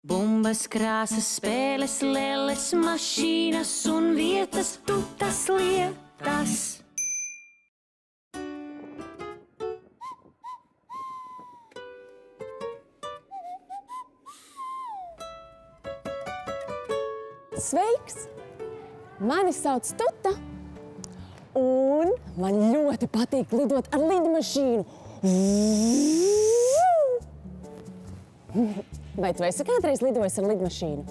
Bumbas, krāsas, spēles, lelles, mašīnas un vietas, tutas lietas. Sveiks! Mani sauc Tuta, un man ļoti patīk lidot ar lidmašīnu. Vai tu esi kādreiz lidojis ar lidmašīnu?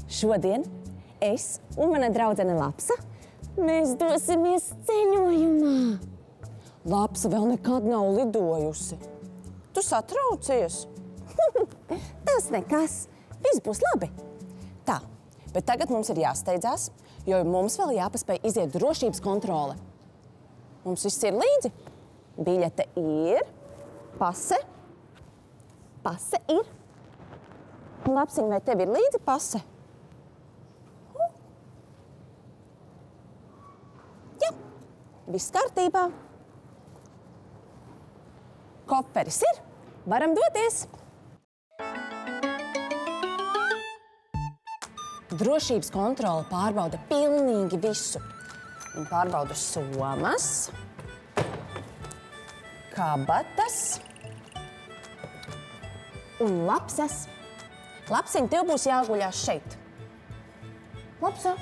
Šodien es un mana draudzene Lapsa mēs dosimies ceļojumā. Lapsa vēl nekad nav lidojusi. Tu satraucies? Tas nekas. Viss būs labi. Tā, bet tagad mums ir jāsteidzās, jo mums vēl jāpaspēj iziet drošības kontrole. Mums viss ir līdzi. Biļete ir, pase ir. Lapsiņ, vai tev ir līdzi pase? Jā, viss kārtībā. Koperis ir, varam doties. Drošības kontrole pārbauda pilnīgi visu. Viņa pārbauda somas, kabatas un lapsas. Lapsiņ, tev būs jāguļās šeit. Lapsa,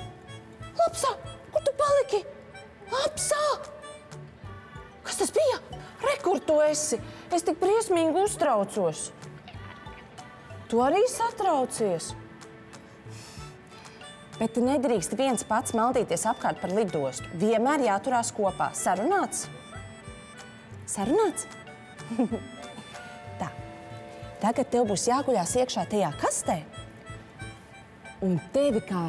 kur tu paliki? Lapsa! Kas tas bija? Re, kur tu esi? Es tik briesmīgi uztraucos. Tu arī satraucies? Bet tu nedrīkst viens pats maldīties apkārt par lidostu. Vienmēr jāturās kopā. Sarunāts? Sarunāts? Tā. Tagad tev būs jāguļās iekšā tajā kastē. Un tevi kā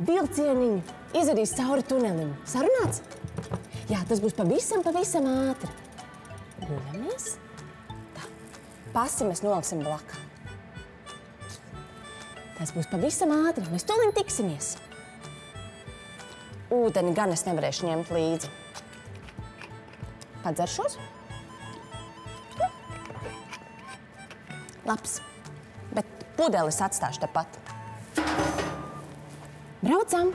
vilcieniņu izvedīs cauri tunelim. Sarunāts? Jā, tas būs pavisam ātri. Guļamies. Tā. Pasi mēs noliksim blakā. Tas būs pavisam ātri. Mēs tūlīt tiksimies. Ūdeni gan es nevarēšu ņemt līdzi. Padzeršos? Labs. Bet pudelis atstāšu tepat. Braucam!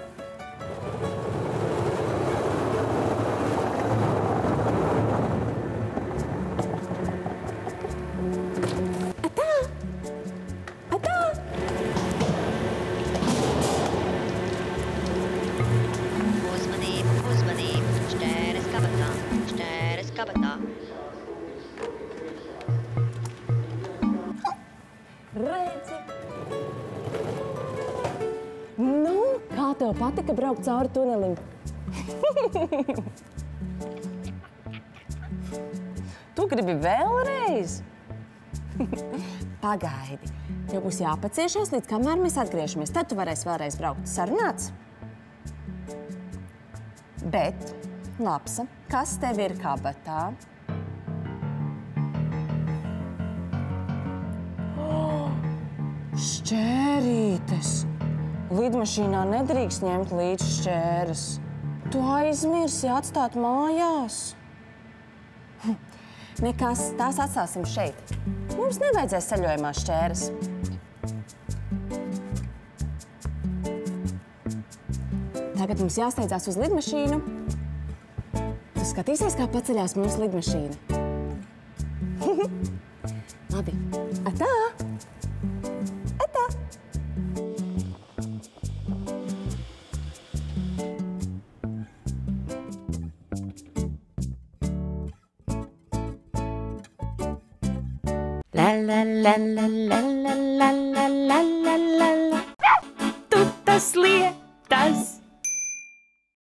Redzi! Nu, kā tev patika braukt cauri tunelim? Tu gribi vēlreiz? Pagaidi. Tev būs jāpaciešās, līdz kamēr mēs atgriežamies. Tad tu varēsi vēlreiz braukt. Sarunāts? Bet, Lapsa, kas tev ir kabatā? Šķērītes! Lidmašīnā nedrīkst ņemt līdzi šķēres. Tu aizmirsi atstāt mājās. Nekas, tās atstāsim šeit. Mums nevajadzēs ceļojumā šķēres. Tagad mums jāsteidzās uz lidmašīnu. Tu skatīsies, kā paceļās mūsu lidmašīna. Labi. Atā! La la la la la la la